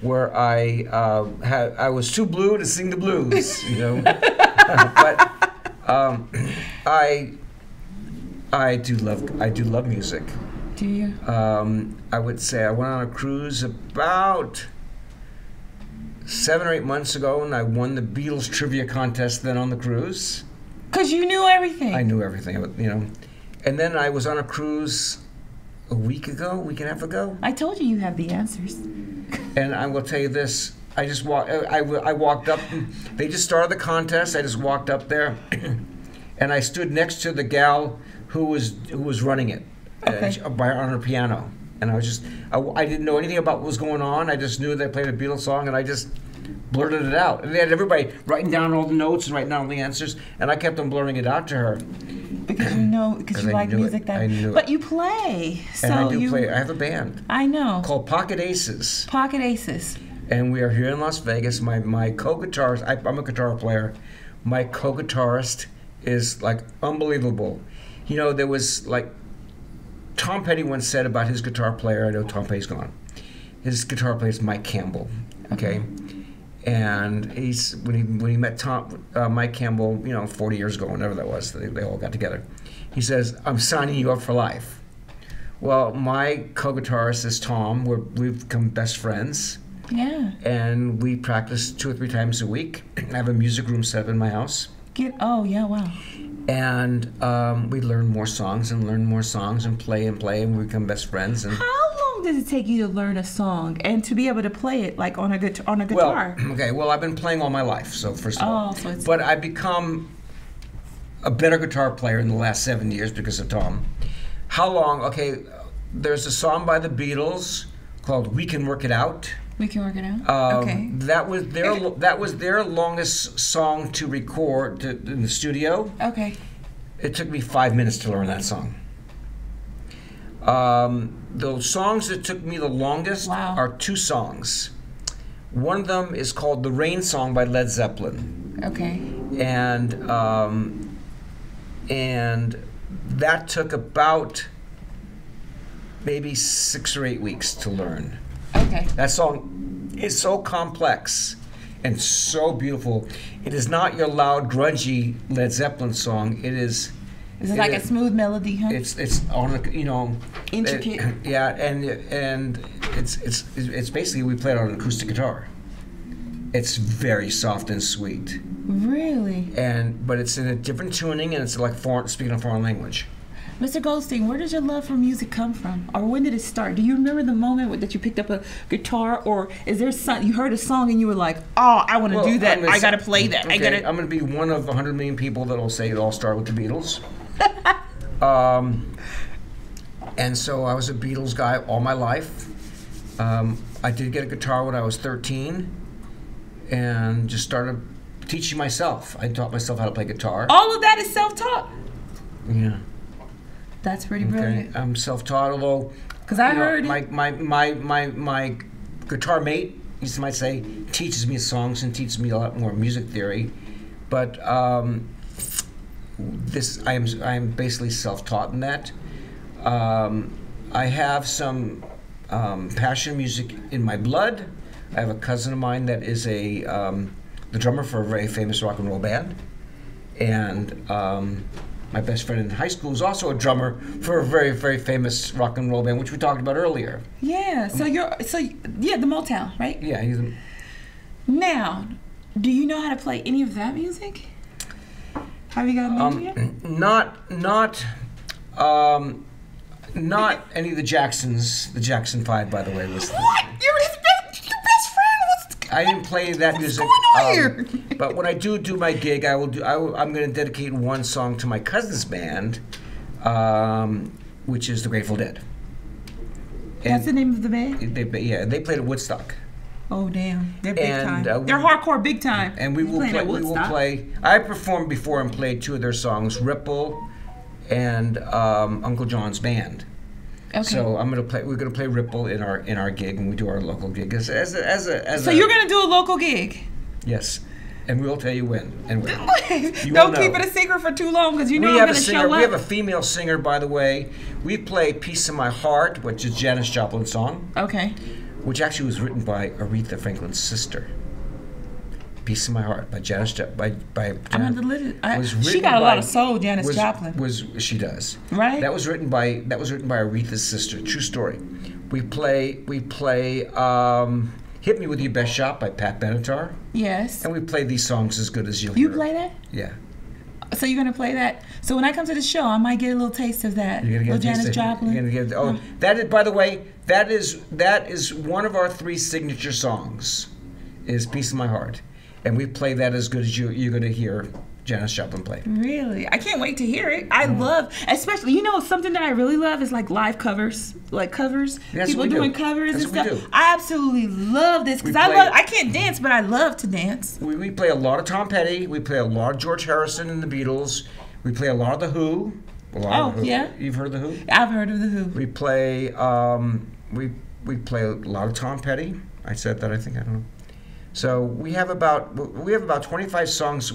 I was too blue to sing the blues, but I do love music. Do you? I would say I went on a cruise about 7 or 8 months ago, and I won the Beatles Trivia contest then on the cruise. 'Cause you knew everything. I knew everything, And then I was on a cruise a week and a half ago. I told you have the answers. And I will tell you this. I just I walked up. They just started the contest. I just walked up there, and I stood next to the gal who was running it, Okay. on her piano. And I didn't know anything about what was going on. I just knew they played a Beatles song, and I just blurted it out. And they had everybody writing down all the notes and writing down all the answers, and I kept on blurting it out to her. Because you like music I knew it. But you play. So and I do play. I have a band. I know. Called Pocket Aces. Pocket Aces. And we are here in Las Vegas. My co-guitarist, I'm a guitar player. My co-guitarist is like unbelievable. You know, there was like, Tom Petty once said about his guitar player, I know Tom Petty's gone. His guitar player is Mike Campbell, okay? And he's, when he met Mike Campbell, you know, 40 years ago, whenever that was, they all got together. He says, I'm signing you up for life. Well, my co-guitarist is Tom. We've become best friends. Yeah. And we practice 2 or 3 times a week. I have a music room set up in my house. Oh, yeah, wow. And we learn more songs and play, and we become best friends. And how long does it take you to learn a song and to be able to play it like on a guitar? Well, I've been playing all my life, so first of all. So it's... But I've become a better guitar player in the last 7 years because of Tom. How long? Okay, there's a song by the Beatles called "We Can Work It Out." We Can Work It Out. Okay. That was their longest song to record in the studio. Okay. It took me 5 minutes to learn that song. The songs that took me the longest are 2 songs. One of them is called "The Rain Song" by Led Zeppelin. Okay. And that took about maybe 6 or 8 weeks to learn. Okay. That song is so complex and so beautiful. It is not your loud, grungy Led Zeppelin song. It is. Is it like a smooth melody, huh? It's on a, you know. Intricate. And it's basically, we play it on an acoustic guitar. It's very soft and sweet. Really? But it's in a different tuning, and it's like speaking a foreign language. Mr. Goldstein, where does your love for music come from? Or when did it start? Do you remember the moment that you picked up a guitar, or is there you heard a song and you were like, oh, I want to do that, I got to play that. Okay, I'm going to be one of 100 million people that will say it all started with the Beatles. And so I was a Beatles guy all my life. I did get a guitar when I was 13 and just started teaching myself. I taught myself how to play guitar. All of that is self-taught? Yeah. That's pretty brilliant. Okay. I'm self-taught, although because I heard my guitar mate, you might say, teaches me songs and teaches me a lot more music theory, but I am basically self-taught in that. I have some passion music in my blood. I have a cousin of mine that is the drummer for a very famous rock and roll band, and my best friend in high school is also a drummer for a very, very famous rock and roll band, which we talked about earlier. Yeah. So the Motown, right? Yeah. Now, do you know how to play any of that music? Have you gotten into it? Not any of the Jacksons. The Jackson 5, by the way, was. What? You're his best friend? I didn't play that music. What's going on here? But when I do my gig, I'm going to dedicate one song to my cousin's band, which is the Grateful Dead. That's the name of the band? They played at Woodstock. Oh damn! They're big time. They're hardcore, big time. And we will play. I performed before and played 2 of their songs, "Ripple" and Uncle John's Band. Okay. So we're gonna play "Ripple" in our gig when we do our local gig. So you're gonna do a local gig? Yes, and we'll tell you when. And when. Don't keep it a secret for too long, because I'm gonna show up. We have a female singer, by the way. We play "Piece of My Heart," which is Janis Joplin's song. Okay. Which actually was written by Aretha Franklin's sister. "Piece of My Heart" by Janis Joplin. She got a lot of soul, Janis Joplin. She does. Right. That was written by Aretha's sister. True story. We play "Hit Me With Your Best Shot" by Pat Benatar. Yes. And we play these songs as good as you'll hear. You play that? Yeah. So you're gonna play that? So when I come to the show, I might get a little taste of that. You're gonna get Janis Joplin. You're gonna get. That is, by the way, that is one of our 3 signature songs, is "Piece of My Heart," and we play that as good as you're gonna hear Janis Joplin play. Really? I can't wait to hear it. I love, especially, something that I really love is like live covers. Like covers. That's people doing covers That's and stuff. We do. I absolutely love this because I can't dance, but I love to dance. We play a lot of Tom Petty. We play a lot of George Harrison and the Beatles. We play a lot of The Who. Yeah. You've heard of The Who? I've heard of The Who. We play we play a lot of Tom Petty. I said that, I think. I don't know. So we have about 25 songs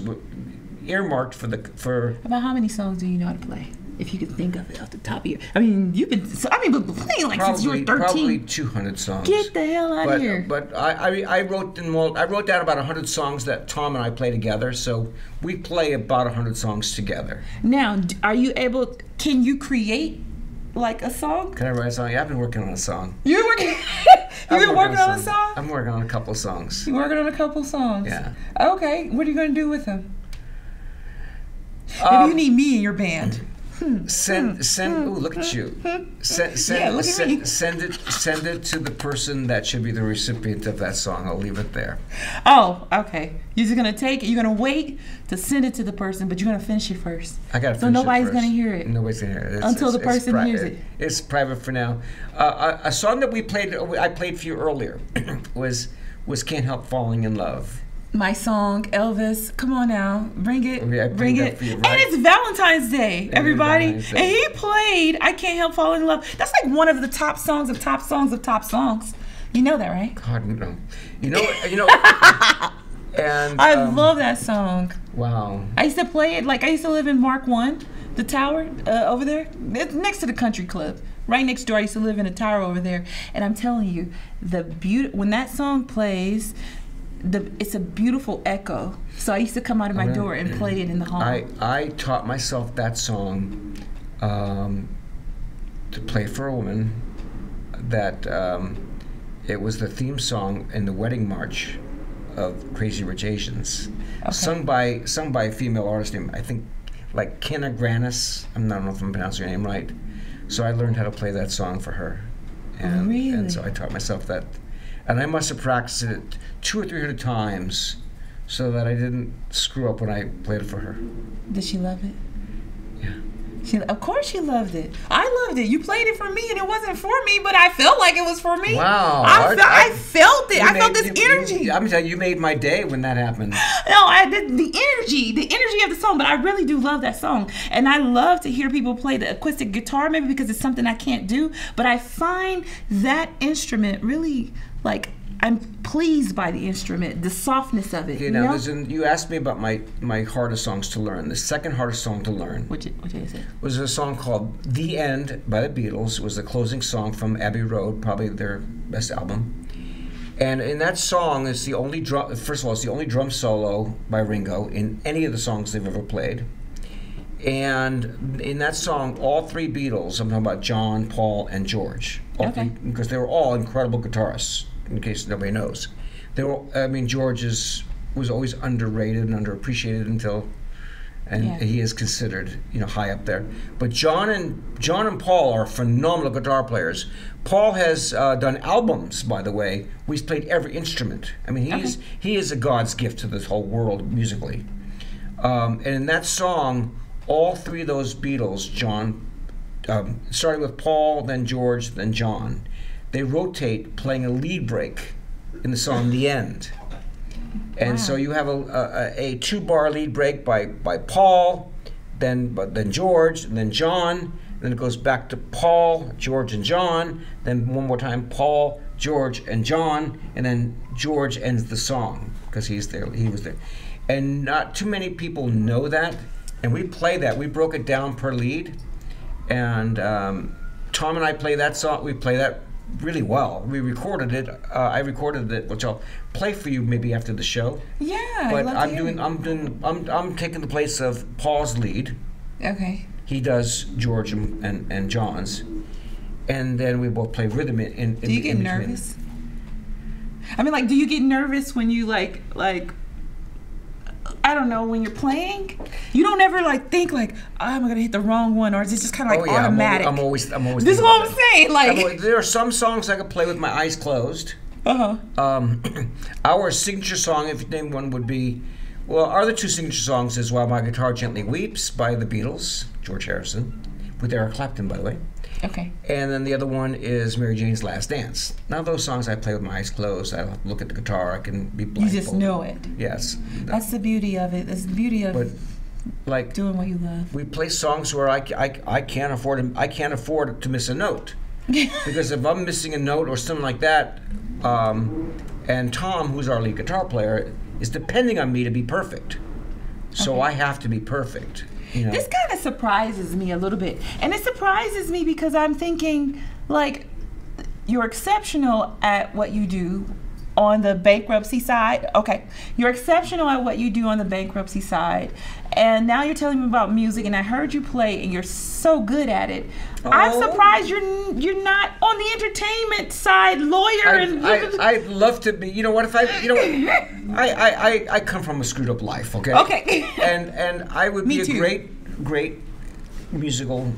earmarked for. About how many songs do you know how to play? If you could think of it off the top of your, I mean, you've been playing like since you were 13. Probably 200 songs. Get the hell out of here! But I wrote down about 100 songs that Tom and I play together. So we play about 100 songs together. Now, are you able? Can you create like a song? Can I write a song? Yeah, I've been working on a song. You're working. You've been working on a song? I'm working on a couple of songs. You're working on a couple songs. Yeah. Okay. What are you going to do with them? Maybe you need me in your band. Send. Oh, look at you. Send it to the person that should be the recipient of that song. I'll leave it there. Oh, okay. You're just gonna take it. You're gonna wait to send it to the person, but you're gonna finish it first. I gotta. So nobody's gonna hear it. Nobody's gonna hear it until the person hears it. It's private for now. A song that I played for you earlier, was "Can't Help Falling in Love." My song, Elvis. Come on now, bring it, bring it. You, right? And it's Valentine's Day, everybody. And he played "I Can't Help Falling in Love." That's like one of the top songs of top songs of top songs. You know that, right? God, no. You know. And I love that song. Wow. I used to play it. Like I used to live in Mark 1, the tower over there. It's next to the country club. Right next door. I used to live in a tower over there. And I'm telling you, when that song plays. It's a beautiful echo. So I used to come out of my door and play it in the hall. I taught myself that song to play for a woman. That it was the theme song in the wedding march of Crazy Rich Asians, sung by a female artist named, I think, like Kenna Granis. I don't know if I'm pronouncing her name right. So I learned how to play that song for her, and so I taught myself that. And I must have practiced it 200 or 300 times so that I didn't screw up when I played it for her. Did she love it? Yeah. Of course she loved it. I loved it. You played it for me and it wasn't for me, but I felt like it was for me. Wow. I felt it. I felt this energy. I'm telling you, you made my day when that happened. No, I did the energy of the song, but I really do love that song. And I love to hear people play the acoustic guitar, maybe because it's something I can't do, but I find that instrument really, like, I'm pleased by the instrument, the softness of it. Okay, now you asked me about my hardest songs to learn. The second hardest song to learn, which is it? Was a song called "The End" by the Beatles. It was the closing song from Abbey Road, probably their best album. And in that song, it's the only drum. First of all, it's the only drum solo by Ringo in any of the songs they've ever played. And in that song, all three Beatles, I'm talking about John, Paul, and George, three, because they were all incredible guitarists. In case nobody knows, George was always underrated and underappreciated he is considered high up there. But John and Paul are phenomenal guitar players. Paul has done albums, by the way. He's played every instrument. I mean, he is a God's gift to this whole world musically. And in that song, all three of those Beatles, starting with Paul, then George, then John. They rotate playing a lead break in the song "The End," and so you have a 2-bar lead break by Paul, then George, and then John. Then it goes back to Paul, George, and John. Then one more time, Paul, George, and John, and then George ends the song because he was there. And not too many people know that, and we play that. We broke it down per lead, and Tom and I play that song. We play that really well. We recorded it. I recorded it, which I'll play for you maybe after the show. Yeah, but I'm taking the place of Paul's lead. Okay. He does George and John's, and then we both play rhythm in. Do you get nervous? I mean, like, do you get nervous when you like? I don't know, when you're playing, you don't ever think oh, I'm gonna hit the wrong one, or is it just kind of automatic? I'm always. This is what I'm saying. There are some songs I can play with my eyes closed. Our signature song, if you name one, would be, our other two signature songs is "While My Guitar Gently Weeps" by the Beatles, George Harrison, with Eric Clapton, by the way. Okay. And then the other one is Mary Jane's Last Dance. Now those songs I play with my eyes closed. I don't have to look at the guitar. I can be blindfolded. You just know it. Yes. That's the beauty of it. That's the beauty of doing what you love. We play songs where I can't afford to miss a note. Because if I'm missing a note or something like that, And Tom, who's our lead guitar player, is depending on me to be perfect. So I have to be perfect. You know? This kind of surprises me a little bit. And it surprises me because I'm thinking, like, you're exceptional at what you do on the bankruptcy side. Okay, you're exceptional at what you do on the bankruptcy side. And now you're telling me about music, and I heard you play, and you're so good at it. I'm surprised you're not on the entertainment side, lawyer. I'd love to be. You know what? If I come from a screwed up life. Okay. Okay. and I would be Me a too. great musical,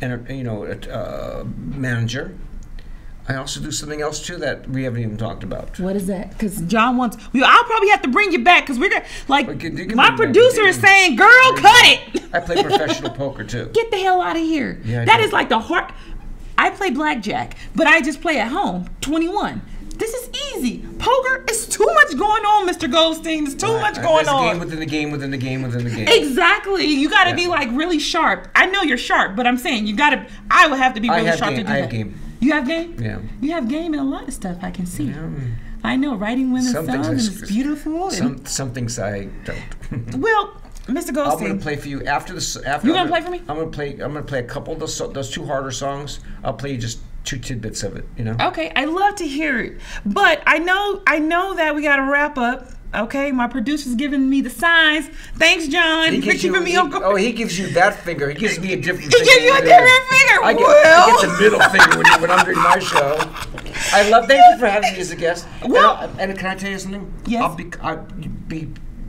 manager. I also do something else too that we haven't even talked about. What is that? Because John wants. I'll probably have to bring you back because we're gonna my bring producer is saying, "Girl, cut it." I play professional poker too. Get the hell out of here. Yeah, that is like the heart. I play blackjack, but I just play at home. 21. This is easy. Poker is too much going on, Mr. Goldstein. There's too much going on. Game within the game within the game within the game. Exactly. You got to be like really sharp. I know you're sharp, but I'm saying you got to. I would have to be really sharp to do that. I have game. You have game? Yeah. You have game in a lot of stuff I can see. Yeah. I know, writing women's songs is beautiful. Some things I don't. Well, Mr. Goldstein, I'm going to play for you after this. You're going to play for me? I'm going to play a couple of those two harder songs. I'll play you just 2 tidbits of it. You know. Okay, I love to hear it, but I know that we got to wrap up. Okay, my producer's giving me the signs. Thanks, John, for keeping me on course. Oh, he gives you that finger. He gives me a different finger. He gives you a different finger. I get the middle finger when I'm doing my show. Thank you for having me as a guest. Well, and can I tell you something? Yes. I'd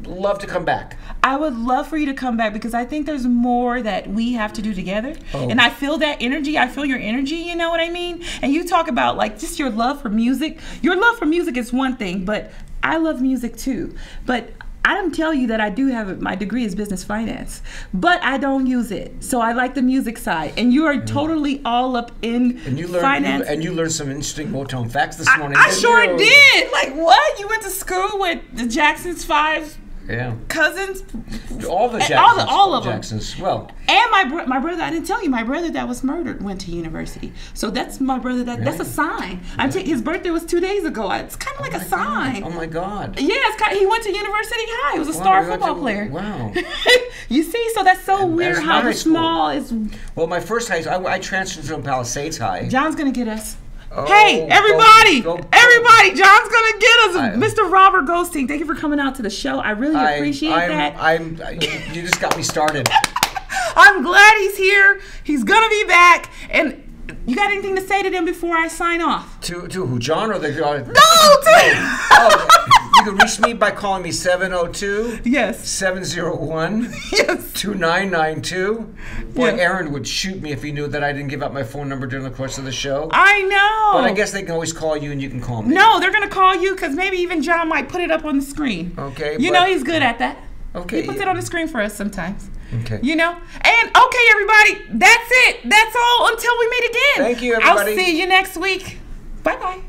love to come back. I would love for you to come back because I think there's more that we have to do together. Oh. And I feel that energy. I feel your energy, you know what I mean? And you talk about like just your love for music. Your love for music is one thing, but I love music too. But I'm telling you that I do have my degree is business finance, but I don't use it. So I like the music side. And you are totally all up in finance. And you learned some interesting Motown facts this morning. I sure did. Like what? You went to school with the Jackson's 5 cousins? All the Jacksons. All of them. Jacksons. Well. And my brother, I didn't tell you, my brother that was murdered went to university. So that's my brother, that's a sign. His birthday was 2 days ago. It's kind of like a sign. God. Oh my God. Yeah, he went to University High. He was a star football player. Wow. You see, so that's so weird how the small is. Well, my first high school, I transferred from Palisades High. John's going to get us. Hey, everybody! Everybody! John's gonna get us, Mr. Robert Goldstein. Thank you for coming out to the show. I really appreciate that. You just got me started. I'm glad he's here. He's gonna be back. And you got anything to say to them before I sign off? To who, John or the? No, you can reach me by calling me 702. Yes. 701. Yes. 2992. Boy, Aaron would shoot me if he knew that I didn't give out my phone number during the course of the show. I know. But I guess they can always call you and you can call me. No, they're gonna call you because maybe even John might put it up on the screen. Okay. You know he's good at that. Okay. He puts it on the screen for us sometimes. Okay. You know? And okay, everybody, that's it. That's all until we meet again. Thank you, everybody. I'll see you next week. Bye-bye.